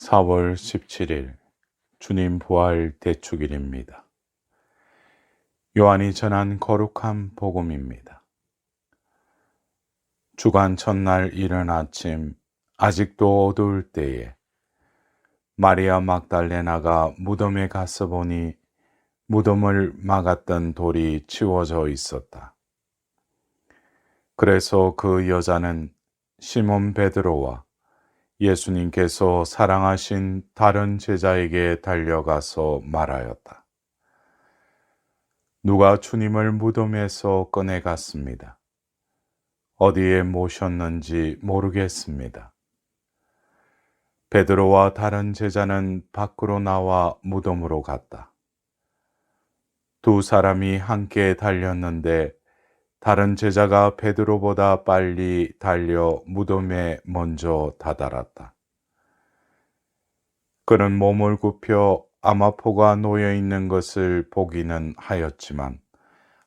4월 17일 주님 부활 대축일입니다. 요한이 전한 거룩한 복음입니다. 주간 첫날 이른 아침 아직도 어두울 때에 마리아 막달레나가 무덤에 가서 보니 무덤을 막았던 돌이 치워져 있었다. 그래서 그 여자는 시몬 베드로와 예수님께서 사랑하신 다른 제자에게 달려가서 말하였다. 누가 주님을 무덤에서 꺼내갔습니다. 어디에 모셨는지 모르겠습니다. 베드로와 다른 제자는 밖으로 나와 무덤으로 갔다. 두 사람이 함께 달렸는데 다른 제자가 베드로보다 빨리 달려 무덤에 먼저 다다랐다. 그는 몸을 굽혀 아마포가 놓여 있는 것을 보기는 하였지만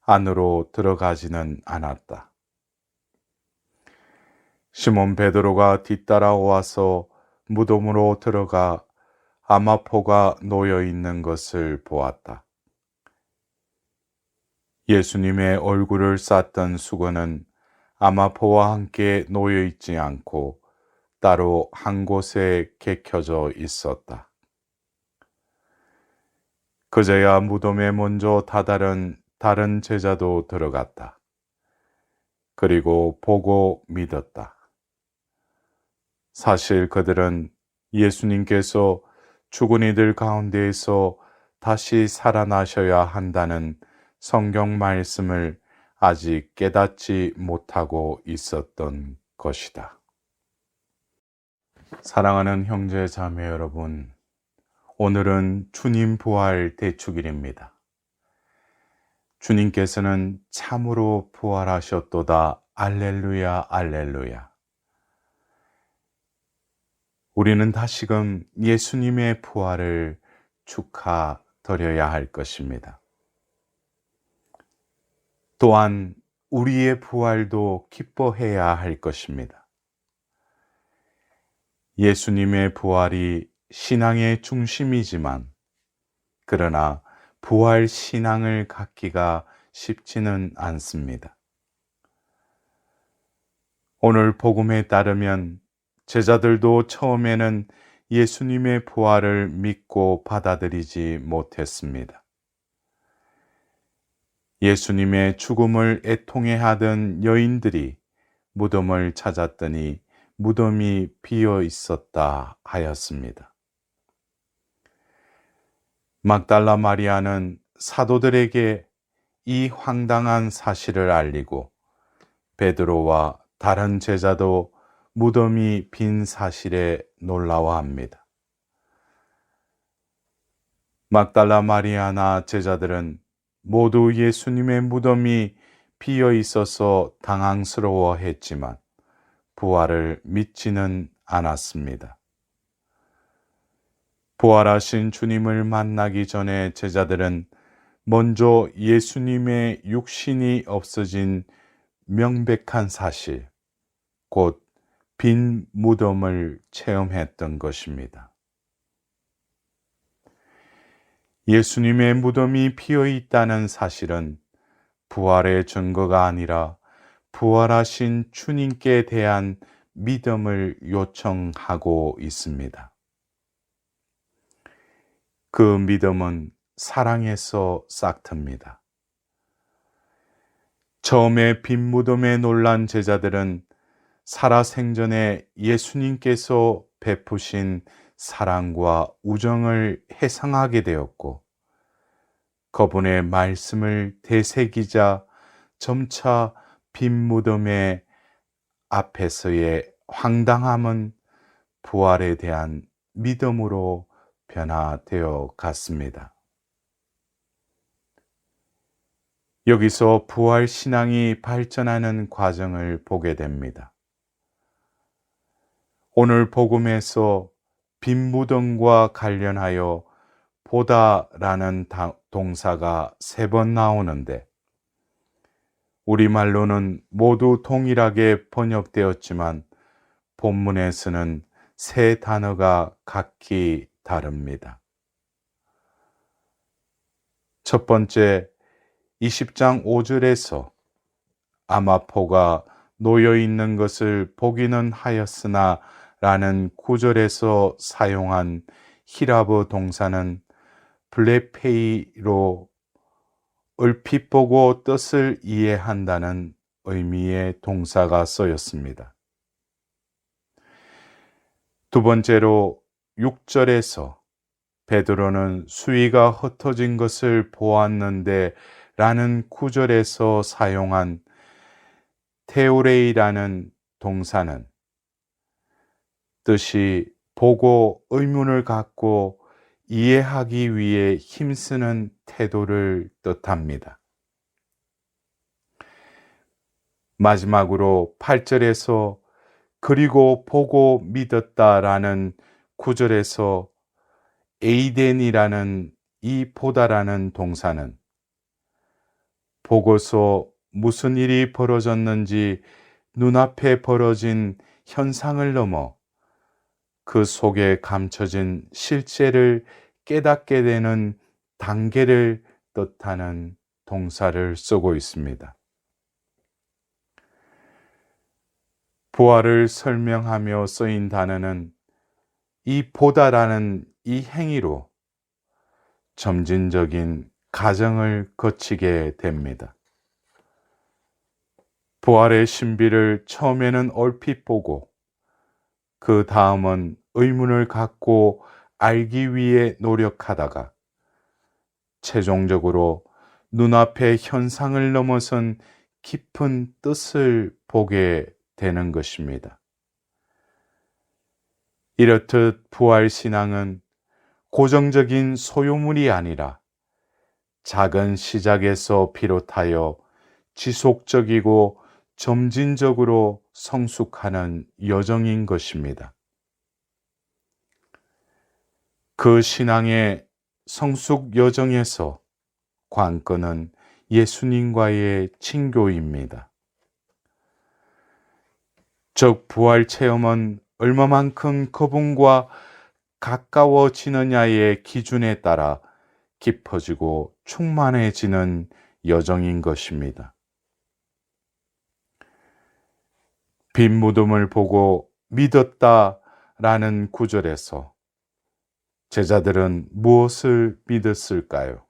안으로 들어가지는 않았다. 시몬 베드로가 뒤따라와서 무덤으로 들어가 아마포가 놓여 있는 것을 보았다. 예수님의 얼굴을 쌌던 수건은 아마포와 함께 놓여 있지 않고 따로 한 곳에 개켜져 있었다. 그제야 무덤에 먼저 다다른 다른 제자도 들어갔다. 그리고 보고 믿었다. 사실 그들은 예수님께서 죽은 이들 가운데에서 다시 살아나셔야 한다는 성경 말씀을 아직 깨닫지 못하고 있었던 것이다. 사랑하는 형제 자매 여러분, 오늘은 주님 부활 대축일입니다. 주님께서는 참으로 부활하셨도다. 알렐루야, 알렐루야. 우리는 다시금 예수님의 부활을 축하드려야 할 것입니다. 또한 우리의 부활도 기뻐해야 할 것입니다. 예수님의 부활이 신앙의 중심이지만 그러나 부활 신앙을 갖기가 쉽지는 않습니다. 오늘 복음에 따르면 제자들도 처음에는 예수님의 부활을 믿고 받아들이지 못했습니다. 예수님의 죽음을 애통해하던 여인들이 무덤을 찾았더니 무덤이 비어 있었다 하였습니다. 막달라 마리아는 사도들에게 이 황당한 사실을 알리고 베드로와 다른 제자도 무덤이 빈 사실에 놀라워합니다. 막달라 마리아나 제자들은 모두 예수님의 무덤이 비어 있어서 당황스러워했지만 부활을 믿지는 않았습니다. 부활하신 주님을 만나기 전에 제자들은 먼저 예수님의 육신이 없어진 명백한 사실, 곧 빈 무덤을 체험했던 것입니다. 예수님의 무덤이 비어 있다는 사실은 부활의 증거가 아니라 부활하신 주님께 대한 믿음을 요청하고 있습니다. 그 믿음은 사랑에서 싹틉니다. 처음에 빈 무덤에 놀란 제자들은 살아생전에 예수님께서 베푸신 사랑과 우정을 회상하게 되었고 그분의 말씀을 되새기자 점차 빈 무덤의 앞에서의 황당함은 부활에 대한 믿음으로 변화되어 갔습니다. 여기서 부활 신앙이 발전하는 과정을 보게 됩니다. 오늘 복음에서 빈 무덤과 관련하여 보다라는 동사가 3번 나오는데 우리말로는 모두 동일하게 번역되었지만 본문에서는 세 단어가 각기 다릅니다. 첫 번째, 20장 5절에서 아마포가 놓여 있는 것을 보기는 하였으나 라는 구절에서 사용한 히라브 동사는 블레페이로 얼핏 보고 뜻을 이해한다는 의미의 동사가 쓰였습니다. 두 번째로 6절에서 베드로는 수위가 흩어진 것을 보았는데 라는 구절에서 사용한 테오레이라는 동사는 뜻이 보고 의문을 갖고 이해하기 위해 힘쓰는 태도를 뜻합니다. 마지막으로 8절에서 그리고 보고 믿었다라는 구절에서 에이덴이라는 이 보다라는 동사는 보고서 무슨 일이 벌어졌는지 눈앞에 벌어진 현상을 넘어 그 속에 감춰진 실체를 깨닫게 되는 단계를 뜻하는 동사를 쓰고 있습니다. 부활을 설명하며 쓰인 단어는 이 보다라는 이 행위로 점진적인 과정을 거치게 됩니다. 부활의 신비를 처음에는 얼핏 보고 그 다음은 의문을 갖고 알기 위해 노력하다가 최종적으로 눈앞의 현상을 넘어선 깊은 뜻을 보게 되는 것입니다. 이렇듯 부활신앙은 고정적인 소유물이 아니라 작은 시작에서 비롯하여 지속적이고 점진적으로 성숙하는 여정인 것입니다. 그 신앙의 성숙 여정에서 관건은 예수님과의 친교입니다. 즉 부활 체험은 얼마만큼 그분과 가까워지느냐의 기준에 따라 깊어지고 충만해지는 여정인 것입니다. 빈 무덤을 보고 믿었다라는 구절에서 제자들은 무엇을 믿었을까요?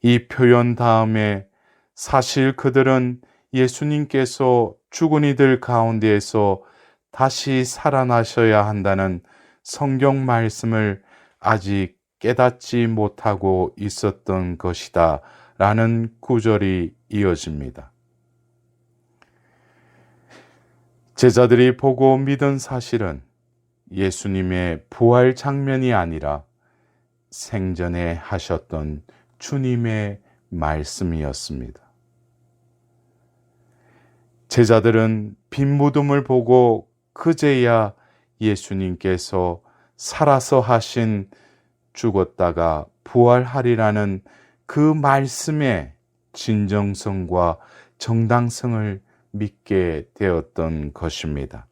이 표현 다음에 사실 그들은 예수님께서 죽은 이들 가운데에서 다시 살아나셔야 한다는 성경 말씀을 아직 깨닫지 못하고 있었던 것이다 라는 구절이 이어집니다. 제자들이 보고 믿은 사실은 예수님의 부활 장면이 아니라 생전에 하셨던 주님의 말씀이었습니다. 제자들은 빈 무덤을 보고 그제야 예수님께서 살아서 하신 죽었다가 부활하리라는 그 말씀의 진정성과 정당성을 믿게 되었던 것입니다.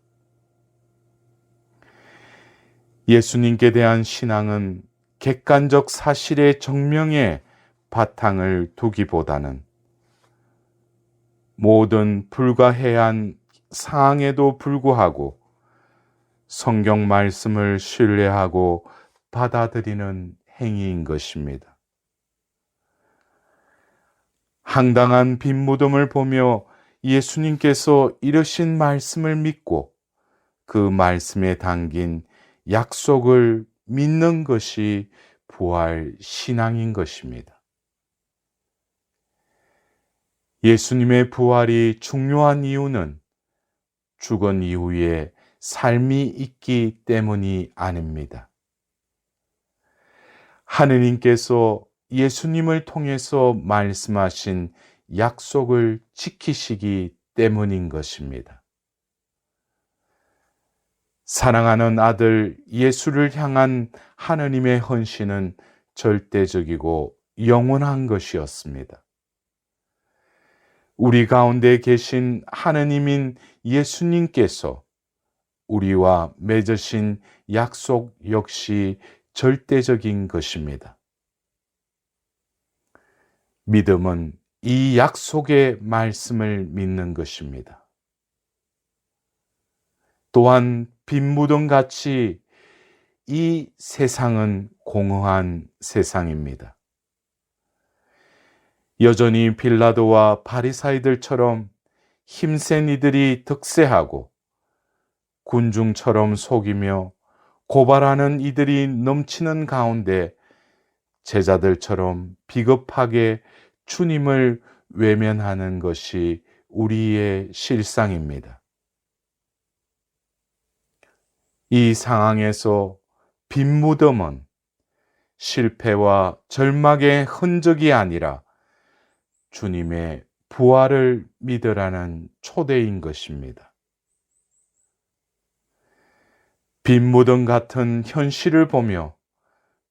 예수님께 대한 신앙은 객관적 사실의 정명에 바탕을 두기보다는 모든 불가해한 상황에도 불구하고 성경 말씀을 신뢰하고 받아들이는 행위인 것입니다. 황당한 빈 무덤을 보며 예수님께서 이르신 말씀을 믿고 그 말씀에 담긴 약속을 믿는 것이 부활 신앙인 것입니다. 예수님의 부활이 중요한 이유는 죽은 이후에 삶이 있기 때문이 아닙니다. 하느님께서 예수님을 통해서 말씀하신 약속을 지키시기 때문인 것입니다. 사랑하는 아들 예수를 향한 하느님의 헌신은 절대적이고 영원한 것이었습니다. 우리 가운데 계신 하느님인 예수님께서 우리와 맺으신 약속 역시 절대적인 것입니다. 믿음은 이 약속의 말씀을 믿는 것입니다. 또한 빈무덤같이 이 세상은 공허한 세상입니다. 여전히 빌라도와 바리사이들처럼 힘센 이들이 득세하고 군중처럼 속이며 고발하는 이들이 넘치는 가운데 제자들처럼 비겁하게 주님을 외면하는 것이 우리의 실상입니다. 이 상황에서 빈 무덤은 실패와 절망의 흔적이 아니라 주님의 부활을 믿으라는 초대인 것입니다. 빈 무덤 같은 현실을 보며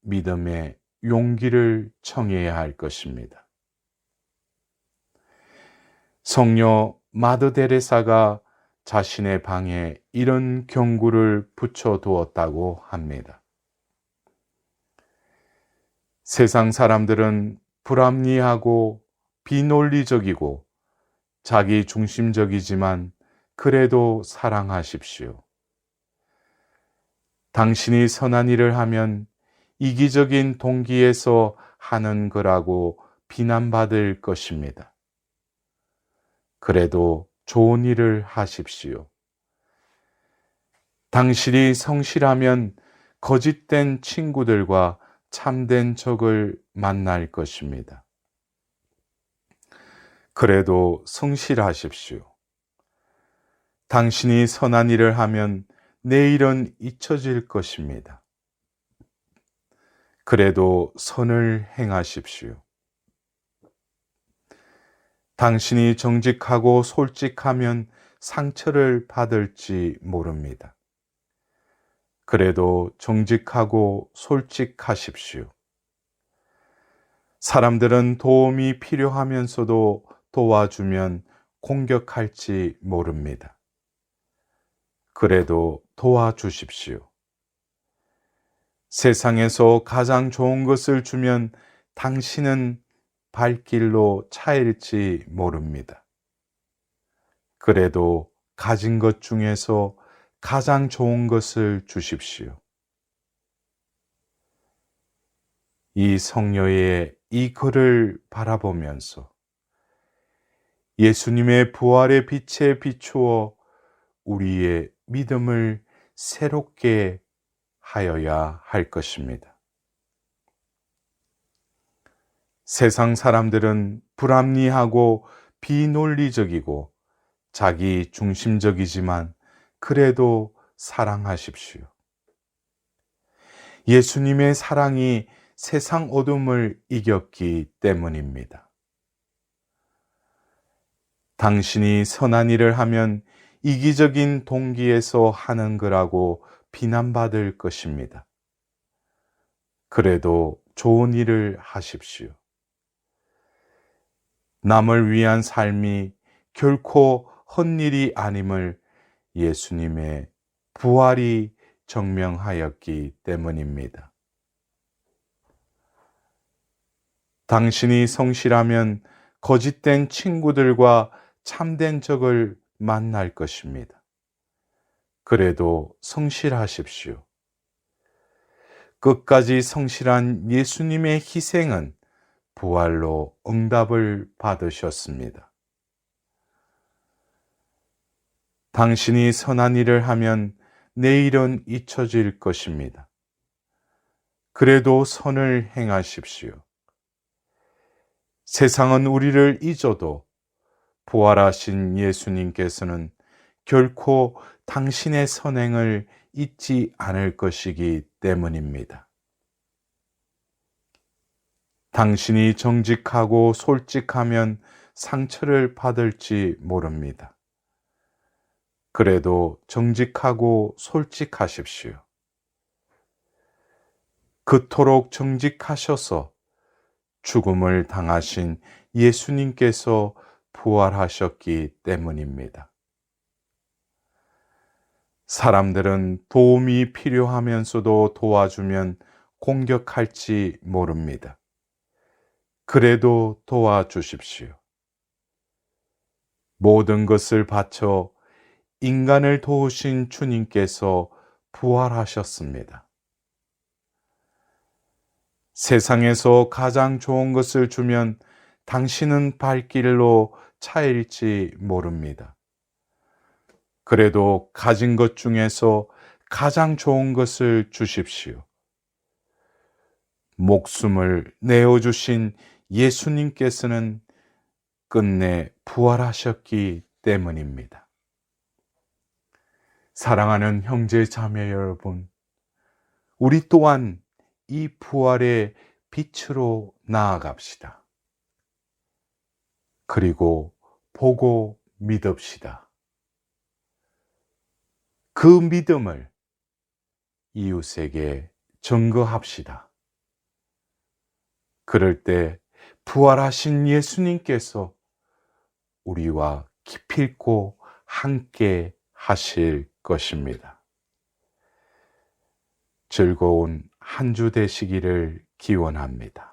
믿음의 용기를 청해야 할 것입니다. 성녀 마더 데레사가 자신의 방에 이런 경구를 붙여두었다고 합니다. 세상 사람들은 불합리하고 비논리적이고 자기 중심적이지만 그래도 사랑하십시오. 당신이 선한 일을 하면 이기적인 동기에서 하는 거라고 비난받을 것입니다. 그래도 좋은 일을 하십시오. 당신이 성실하면 거짓된 친구들과 참된 적을 만날 것입니다. 그래도 성실하십시오. 당신이 선한 일을 하면 내일은 잊혀질 것입니다. 그래도 선을 행하십시오. 당신이 정직하고 솔직하면 상처를 받을지 모릅니다. 그래도 정직하고 솔직하십시오. 사람들은 도움이 필요하면서도 도와주면 공격할지 모릅니다. 그래도 도와주십시오. 세상에서 가장 좋은 것을 주면 당신은 발길로 차일지 모릅니다. 그래도 가진 것 중에서 가장 좋은 것을 주십시오. 이 성녀의 이 글을 바라보면서 예수님의 부활의 빛에 비추어 우리의 믿음을 새롭게 하여야 할 것입니다. 세상 사람들은 불합리하고 비논리적이고 자기 중심적이지만 그래도 사랑하십시오. 예수님의 사랑이 세상 어둠을 이겼기 때문입니다. 당신이 선한 일을 하면 이기적인 동기에서 하는 거라고 비난받을 것입니다. 그래도 좋은 일을 하십시오. 남을 위한 삶이 결코 헛일이 아님을 예수님의 부활이 증명하였기 때문입니다. 당신이 성실하면 거짓된 친구들과 참된 적을 만날 것입니다. 그래도 성실하십시오. 끝까지 성실한 예수님의 희생은 부활로 응답을 받으셨습니다. 당신이 선한 일을 하면 내일은 잊혀질 것입니다. 그래도 선을 행하십시오. 세상은 우리를 잊어도 부활하신 예수님께서는 결코 당신의 선행을 잊지 않을 것이기 때문입니다. 당신이 정직하고 솔직하면 상처를 받을지 모릅니다. 그래도 정직하고 솔직하십시오. 그토록 정직하셔서 죽음을 당하신 예수님께서 부활하셨기 때문입니다. 사람들은 도움이 필요하면서도 도와주면 공격할지 모릅니다. 그래도 도와주십시오. 모든 것을 바쳐 인간을 도우신 주님께서 부활하셨습니다. 세상에서 가장 좋은 것을 주면 당신은 발길로 차일지 모릅니다. 그래도 가진 것 중에서 가장 좋은 것을 주십시오. 목숨을 내어주신 예수님께서는 끝내 부활하셨기 때문입니다. 사랑하는 형제 자매 여러분, 우리 또한 이 부활의 빛으로 나아갑시다. 그리고 보고 믿읍시다. 그 믿음을 이웃에게 증거합시다. 그럴 때 부활하신 예수님께서 우리와 기필코 함께 하실 것입니다. 즐거운 한 주 되시기를 기원합니다.